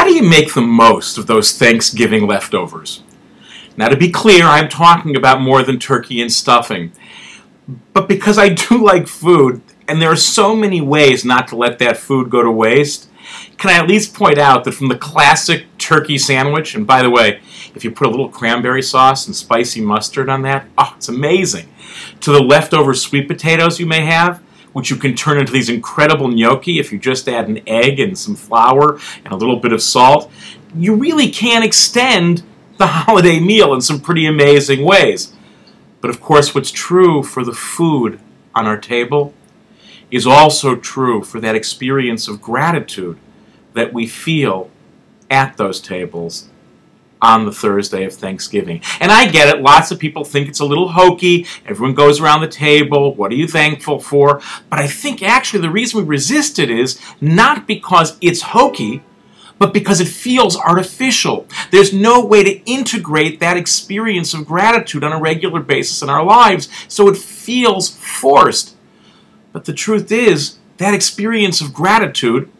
do you make the most of those Thanksgiving leftovers? Now, to be clear, I'm talking about more than turkey and stuffing. But because I do like food, and there are so many ways not to let that food go to waste, can I at least point out that from the classic turkey sandwich, and by the way, if you put a little cranberry sauce and spicy mustard on that, oh, it's amazing, to the leftover sweet potatoes you may have, which you can turn into these incredible gnocchi if you just add an egg and some flour and a little bit of salt, you really can extend the holiday meal in some pretty amazing ways. But of course, what's true for the food on our table is also true for that experience of gratitude that we feel at those tables on the Thursday of Thanksgiving. And I get it, lots of people think it's a little hokey, everyone goes around the table, what are you thankful for? But I think actually the reason we resist it is not because it's hokey, but because it feels artificial. There's no way to integrate that experience of gratitude on a regular basis in our lives, so it feels forced. But the truth is, that experience of gratitude,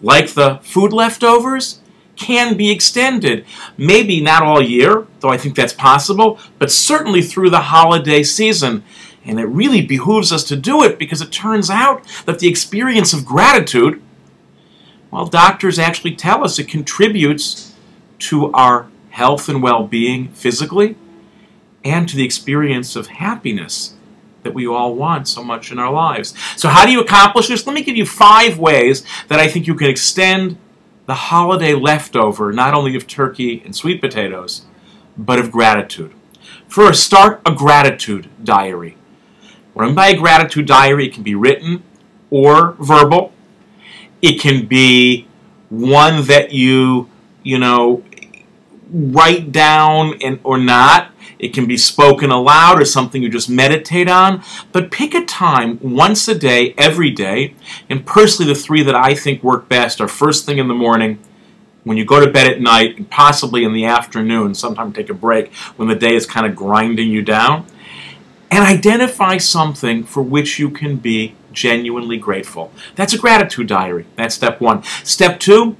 like the food leftovers, can be extended. Maybe not all year, though I think that's possible, but certainly through the holiday season. And it really behooves us to do it because it turns out that the experience of gratitude, well, doctors actually tell us it contributes to our health and well-being physically and to the experience of happiness that we all want so much in our lives. So how do you accomplish this? Let me give you 5 ways that I think you can extend the holiday leftover, not only of turkey and sweet potatoes, but of gratitude. First, start a gratitude diary. What I mean by a gratitude diary, it can be written or verbal. It can be one that you write down or not. It can be spoken aloud or something you just meditate on. But pick a time once a day, every day. And personally, the 3 that I think work best are first thing in the morning, when you go to bed at night, and possibly in the afternoon, sometime take a break when the day is kind of grinding you down. And identify something for which you can be genuinely grateful. That's a gratitude diary. That's step 1. Step 2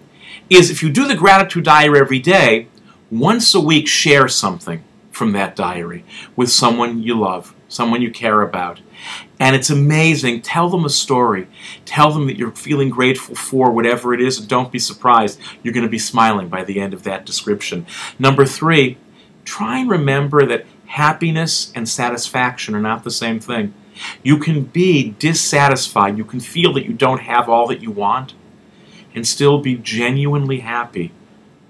is if you do the gratitude diary every day, once a week share something from that diary with someone you love, someone you care about. And it's amazing. Tell them a story. Tell them that you're feeling grateful for whatever it is, and don't be surprised. You're going to be smiling by the end of that description. Number 3, try and remember that happiness and satisfaction are not the same thing. You can be dissatisfied. You can feel that you don't have all that you want and still be genuinely happy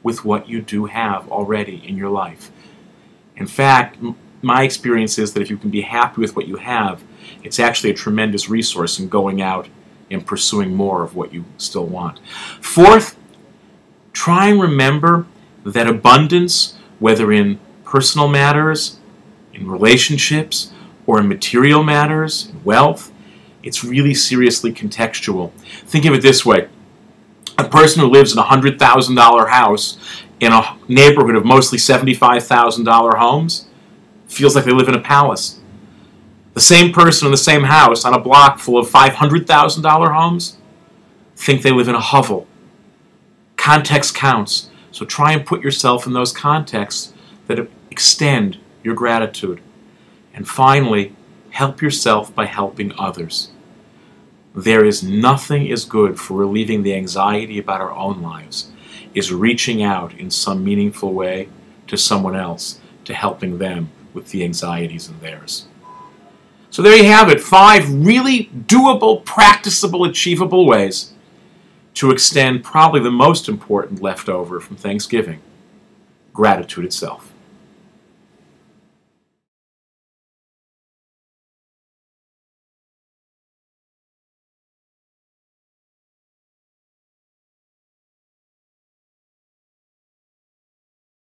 with what you do have already in your life. In fact, my experience is that if you can be happy with what you have, it's actually a tremendous resource in going out and pursuing more of what you still want. 4th, try and remember that abundance, whether in personal matters, in relationships, or in material matters, in wealth, it's really seriously contextual. Think of it this way. A person who lives in a $100,000 house in a neighborhood of mostly $75,000 homes feels like they live in a palace. The same person in the same house on a block full of $500,000 homes think they live in a hovel. Context counts, so try and put yourself in those contexts that extend your gratitude. And finally, help yourself by helping others. There is nothing as good for relieving the anxiety about our own lives is reaching out in some meaningful way to someone else, to helping them with the anxieties in theirs. So there you have it, 5 really doable, practicable, achievable ways to extend probably the most important leftover from Thanksgiving, gratitude itself.